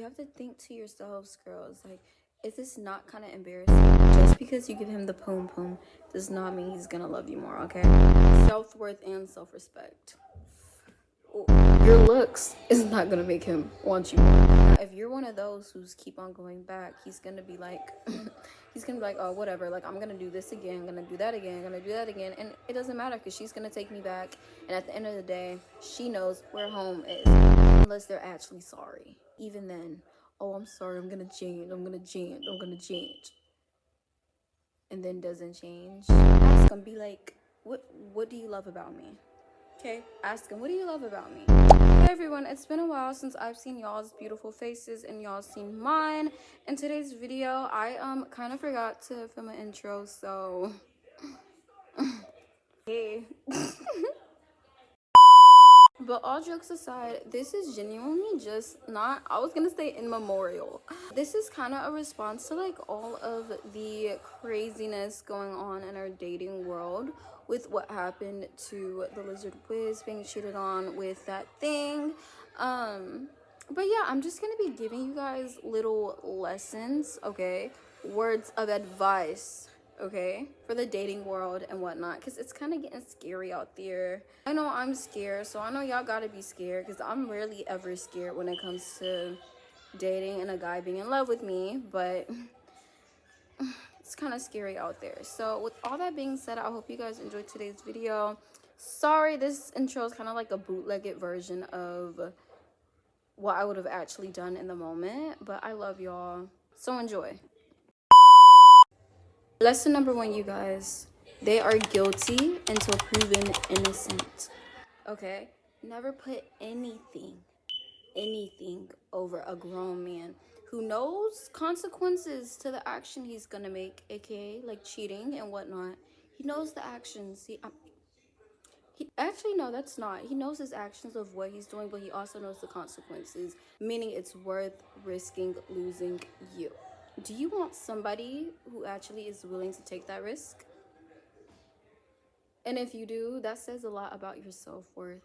you have to think to yourselves, girls, like, is this not kind of embarrassing? Just because you give him the poom poom does not mean he's gonna love you more, okay? Self-worth and self-respect. Your looks is not gonna make him want you more. Now, if you're one of those who's keep on going back, he's gonna be like oh, whatever, like, I'm gonna do this again, I'm gonna do that again, I'm gonna do that again, and it doesn't matter because she's gonna take me back, and at the end of the day, she knows where home is, unless they're actually sorry. Even then, oh, I'm sorry, I'm gonna change, and then doesn't change. Ask him, be like, what do you love about me? Okay, ask him, what do you love about me? Hey everyone, it's been a while since I've seen y'all's beautiful faces and y'all seen mine. In today's video, I kind of forgot to film an intro, so hey. But all jokes aside, this is genuinely just not, I was gonna say in memorial. This is kind of a response to like all of the craziness going on in our dating world with what happened to the TheWizardLiz being cheated on with that thing. But yeah, I'm just gonna be giving you guys little lessons, okay? Words of advice, okay, for the dating world and whatnot, because it's kind of getting scary out there. I know I'm scared, so I know y'all gotta be scared, because I'm rarely ever scared when it comes to dating and a guy being in love with me, but it's kind of scary out there. So with all that being said, I hope you guys enjoyed today's video. Sorry, this intro is kind of like a bootlegged version of what I would have actually done in the moment, but I love y'all, so enjoy. Lesson number 1, you guys. They are guilty until proven innocent. Okay? Never put anything over a grown man who knows consequences to the action he's gonna make, aka like cheating and whatnot. He knows the actions. He actually, no, that's not. He knows his actions of what he's doing, but he also knows the consequences, meaning it's worth risking losing you. Do you want somebody who actually is willing to take that risk? And if you do, that says a lot about your self-worth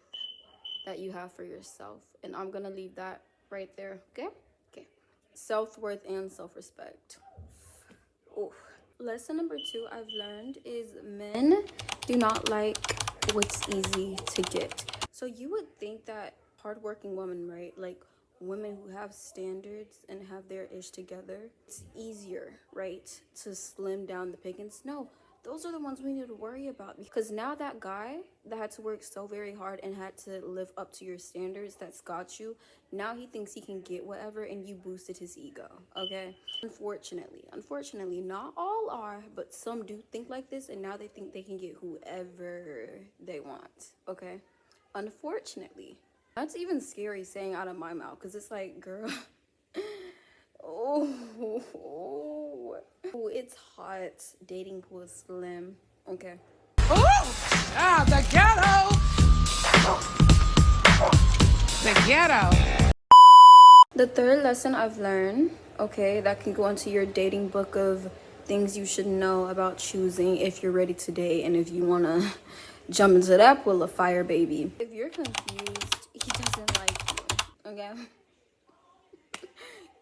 that you have for yourself. And I'm gonna leave that right there, okay? Okay. Self-worth and self-respect. Ooh. Lesson number 2 I've learned is men do not like what's easy to get. So you would think that hardworking women, right? Like women who have standards and have their ish together, it's easier, right, to slim down the pickings. No, those are the ones we need to worry about, because now that guy that had to work so very hard and had to live up to your standards, that's got you, now he thinks he can get whatever, and you boosted his ego, okay? Unfortunately, not all are, but some do think like this, and now they think they can get whoever they want, okay? Unfortunately. That's even scary saying out of my mouth, because it's like, girl, oh, it's hot. Dating pool is slim. Okay. Oh, the ghetto. The ghetto. The third lesson I've learned, okay, that can go into your dating book of things you should know about choosing if you're ready to date and if you want to jump into that pool of fire, baby. If you're confused, he doesn't like you, okay?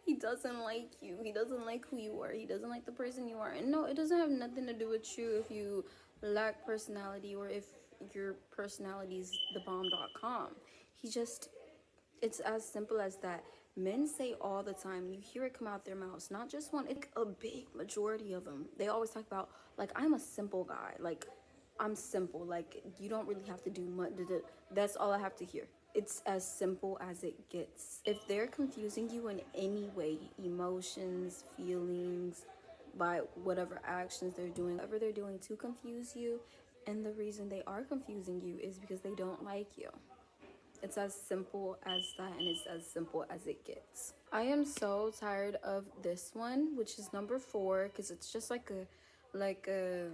He doesn't like you. He doesn't like who you are. He doesn't like the person you are. And no, it doesn't have nothing to do with you if you lack personality or if your personality is thebomb.com. He just, it's as simple as that. Men say all the time, you hear it come out their mouths, not just one, it's a big majority of them. They always talk about, like, I'm a simple guy. Like, I'm simple. Like, you don't really have to do much. That's all I have to hear. It's as simple as it gets. If they're confusing you in any way, emotions, feelings, by whatever actions they're doing, whatever they're doing to confuse you, and the reason they are confusing you is because they don't like you. It's as simple as that, and it's as simple as it gets. I am so tired of this one, which is number 4, because it's just like a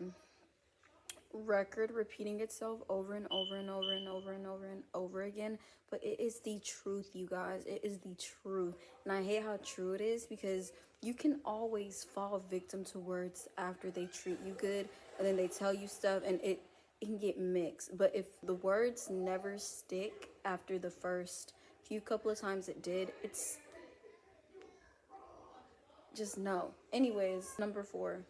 record repeating itself over and over and over and over and over and over again. But it is the truth, you guys. It is the truth. And I hate how true it is, because you can always fall victim to words after they treat you good, and then they tell you stuff, and it can get mixed. But if the words never stick after the first few couple of times it did, it's just no. Anyways, number 4.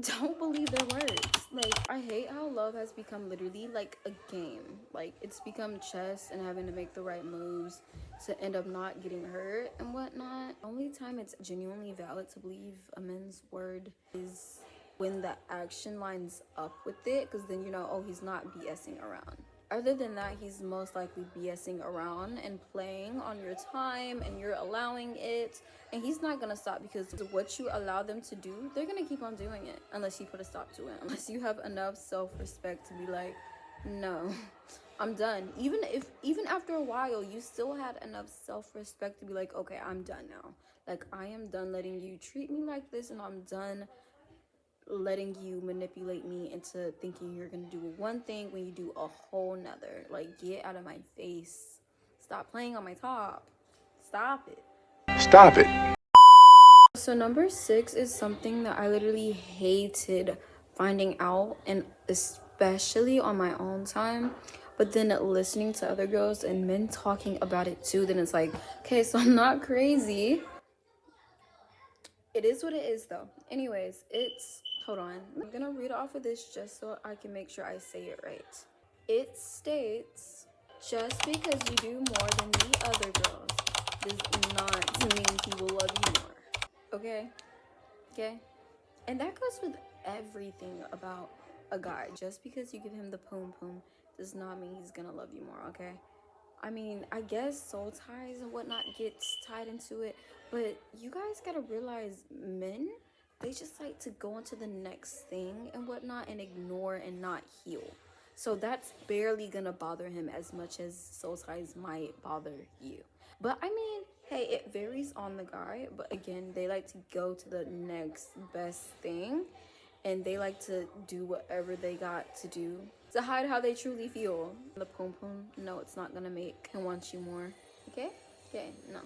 Don't believe their words. Like, I hate how love has become literally like a game. Like, it's become chess and having to make the right moves to end up not getting hurt and whatnot. Only time it's genuinely valid to believe a man's word is when the action lines up with it, because then you know, oh, he's not BSing around. Other than that, he's most likely BSing around and playing on your time, and you're allowing it. And he's not gonna stop, because what you allow them to do, they're gonna keep on doing it unless you put a stop to it. Unless you have enough self-respect to be like, no, I'm done. Even after a while, you still had enough self-respect to be like, okay, I'm done now. Like, I am done letting you treat me like this, and I'm done letting you manipulate me into thinking you're gonna do one thing when you do a whole nother. Like, get out of my face. Stop playing on my top. Stop it. Stop it. So number 6 is something that I literally hated finding out, and especially on my own time, but then listening to other girls and men talking about it too, then it's like, okay, so I'm not crazy. It is what it is though. Anyways, it's, hold on, I'm gonna read off of this just so I can make sure I say it right. It states, just because you do more than the other girls does not mean he will love you more. Okay? Okay? And that goes with everything about a guy. Just because you give him the poom poom does not mean he's gonna love you more, okay? I mean, I guess soul ties and whatnot gets tied into it, but you guys gotta realize, men, they just like to go on to the next thing and whatnot and ignore and not heal. So that's barely gonna bother him as much as soul ties might bother you. But I mean, hey, it varies on the guy, but again, they like to go to the next best thing, and they like to do whatever they got to do to hide how they truly feel. The pom pom, no, it's not gonna make him want you more. Okay? Okay, no.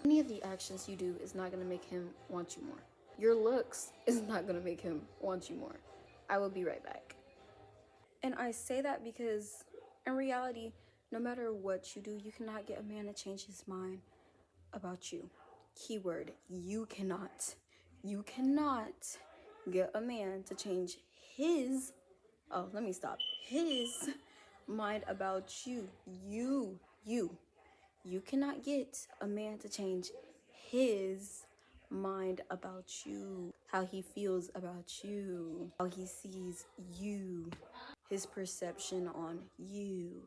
Any of the actions you do is not gonna make him want you more. Your looks is not gonna make him want you more. I will be right back. And I say that because in reality, no matter what you do, you cannot get a man to change his mind about you. Keyword, you cannot. You cannot get a man to change his, oh, let me stop, his mind about you. You cannot get a man to change his mind about you, how he feels about you, how he sees you, his perception on you.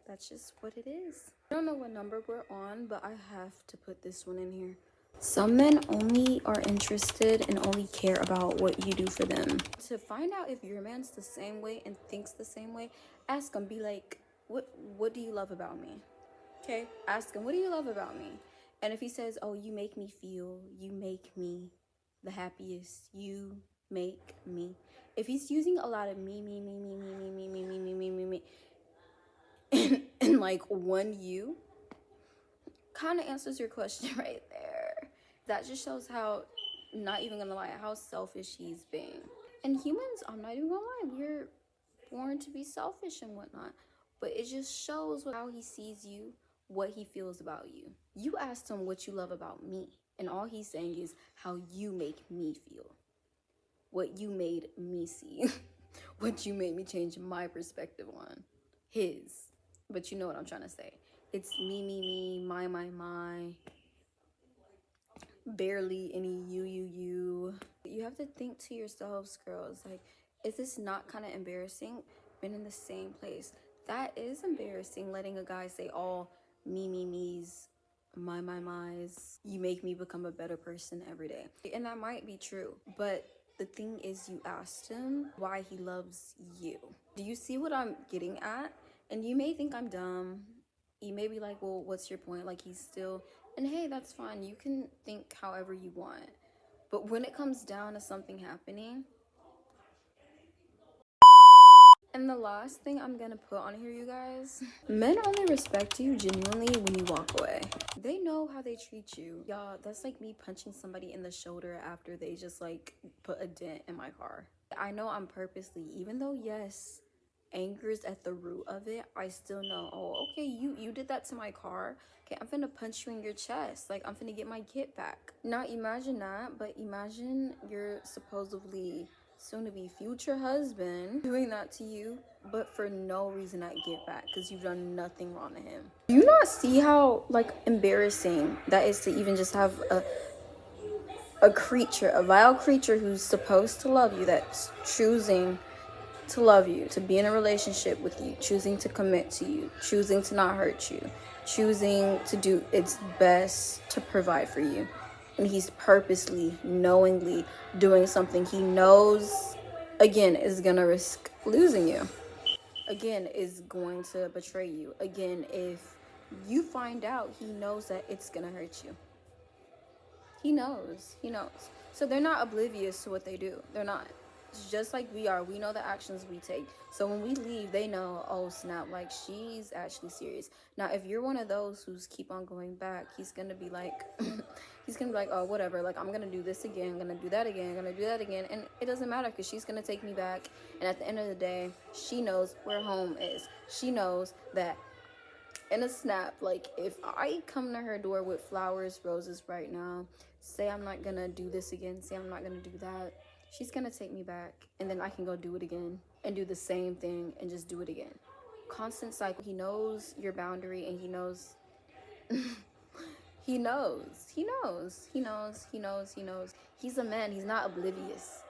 That's just what it is. I don't know what number we're on, but I have to put this one in here. Some men only are interested and only care about what you do for them. To find out if your man's the same way and thinks the same way, ask him, be like, what do you love about me? Okay, ask him, what do you love about me? And if he says, oh, you make me feel, you make me the happiest, you make me. If he's using a lot of me, and like one you, kind of answers your question right there. That just shows how, not even gonna lie, how selfish he's being. And humans, I'm not even gonna lie, we're born to be selfish and whatnot, but it just shows how he sees you, what he feels about you. You asked him what you love about me, and all he's saying is how you make me feel, what you made me see, what you made me change my perspective on his. But you know what I'm trying to say. It's me, my, barely any you. You have to think to yourselves, girls, like, is this not kind of embarrassing? Been in the same place. That is embarrassing, letting a guy say all me's, my's. You make me become a better person every day. And that might be true, but the thing is, you asked him why he loves you. Do you see what I'm getting at? And you may think I'm dumb. You may be like, well, what's your point? Like, he's still, and hey, that's fine. You can think however you want. But when it comes down to something happening, and the last thing I'm gonna put on here, you guys, men only respect you genuinely when you walk away. They know how they treat you. Y'all, that's like me punching somebody in the shoulder after they just like put a dent in my car. I know I'm purposely, even though yes, anger's at the root of it, I still know, oh, okay, you did that to my car. Okay, I'm finna punch you in your chest. Like, I'm finna get my kid back. Now, imagine that, but imagine your supposedly soon-to-be future husband doing that to you, but for no reason at get back, because you've done nothing wrong to him. Do you not see how, like, embarrassing that is to even just have a creature, a vile creature who's supposed to love you, that's choosing to love you, to be in a relationship with you, choosing to commit to you, choosing to not hurt you, choosing to do its best to provide for you. And he's purposely, knowingly doing something he knows, again, is gonna risk losing you. Again, is going to betray you. Again, if you find out, he knows that it's gonna hurt you. He knows. He knows. So they're not oblivious to what they do. They're not. It's just like we are. We know the actions we take. So when we leave, they know, oh, snap, like, she's actually serious. Now, if you're one of those who's keep on going back, he's going to be like, oh, whatever. Like, I'm going to do this again. I'm going to do that again. I'm going to do that again. And it doesn't matter because she's going to take me back. And at the end of the day, she knows where home is. She knows that in a snap, like, if I come to her door with flowers, roses right now, say I'm not gonna do this again, say I'm not gonna do that, she's gonna take me back, and then I can go do it again and do the same thing and just do it again. Constant cycle. He knows your boundary, and he knows he knows. He's a man. He's not oblivious.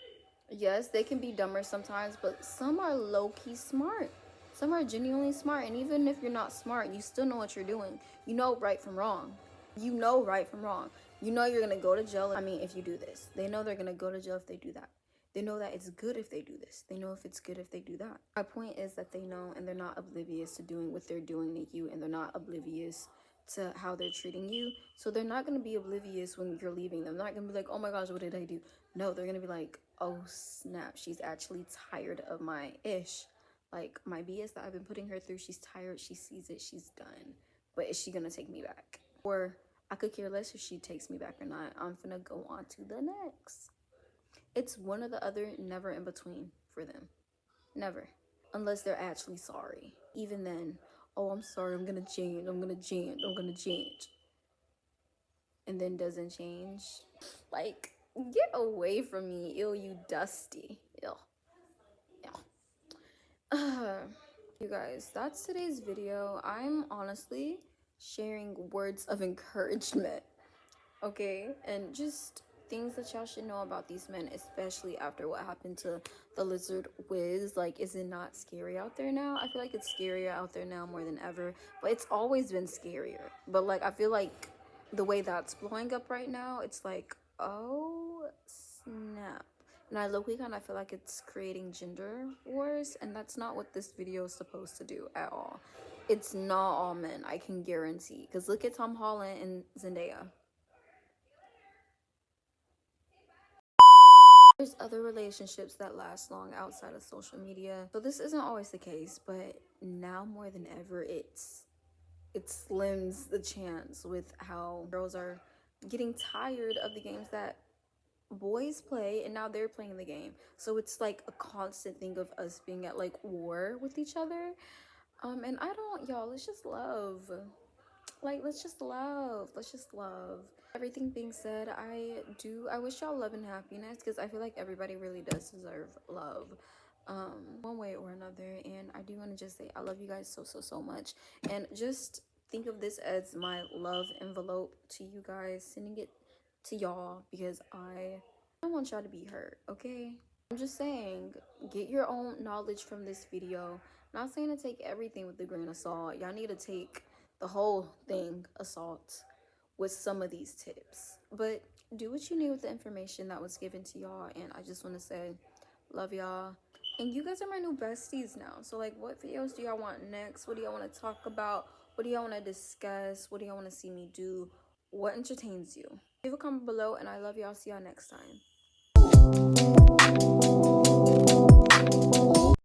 Yes, they can be dumber sometimes, but some are low-key smart. Some are genuinely smart, and even if you're not smart, you still know what you're doing. You know right from wrong. You know right from wrong. You know you're gonna go to jail. I mean, if you do this, they know they're gonna go to jail if they do that. They know that it's good if they do this. They know if it's good if they do that. My point is that they know, and they're not oblivious to doing what they're doing to you, and they're not oblivious to how they're treating you. So they're not gonna be oblivious when you're leaving them. They're not gonna be like, oh my gosh, what did I do? No, they're gonna be like, oh snap, she's actually tired of my ish. Like, my BS that I've been putting her through, she's tired, she sees it, she's done. But is she gonna take me back? Or I could care less if she takes me back or not. I'm finna go on to the next. It's one or the other, never in between for them. Never. Unless they're actually sorry. Even then, oh, I'm sorry, I'm gonna change. And then doesn't change. Like, get away from me, ew, you dusty. Ew. You guys, that's today's video. I'm honestly sharing words of encouragement, okay, and just things that y'all should know about these men, especially after what happened to TheWizardLiz. Like, is it not scary out there now? I feel like it's scarier out there now more than ever, but it's always been scarier. But like, I feel like the way that's blowing up right now, it's like, oh snap. And I low-key kind of feel like it's creating gender wars, and that's not what this video is supposed to do at all. It's not all men, I can guarantee. Because look at Tom Holland and Zendaya. There's other relationships that last long outside of social media. So this isn't always the case, but now more than ever, it slims the chance with how girls are getting tired of the games that boys play, and now they're playing the game. So it's like a constant thing of us being at like war with each other. And I don't, y'all, let's just love. Like, let's just love. Everything being said, I wish y'all love and happiness, because I feel like everybody really does deserve love, one way or another. And I do want to just say I love you guys so much, and just think of this as my love envelope to you guys, sending it to y'all, because I don't want y'all to be hurt, okay? I'm just saying, get your own knowledge from this video. Not saying to take everything with a grain of salt. Y'all need to take the whole thing assault with some of these tips, but do what you need with the information that was given to y'all. And I just want to say, love y'all, and you guys are my new besties now. So like, what videos do y'all want next? What do y'all want to talk about? What do y'all want to discuss? What do y'all want to see me do? What entertains you? Leave a comment below, and I love y'all. See y'all next time.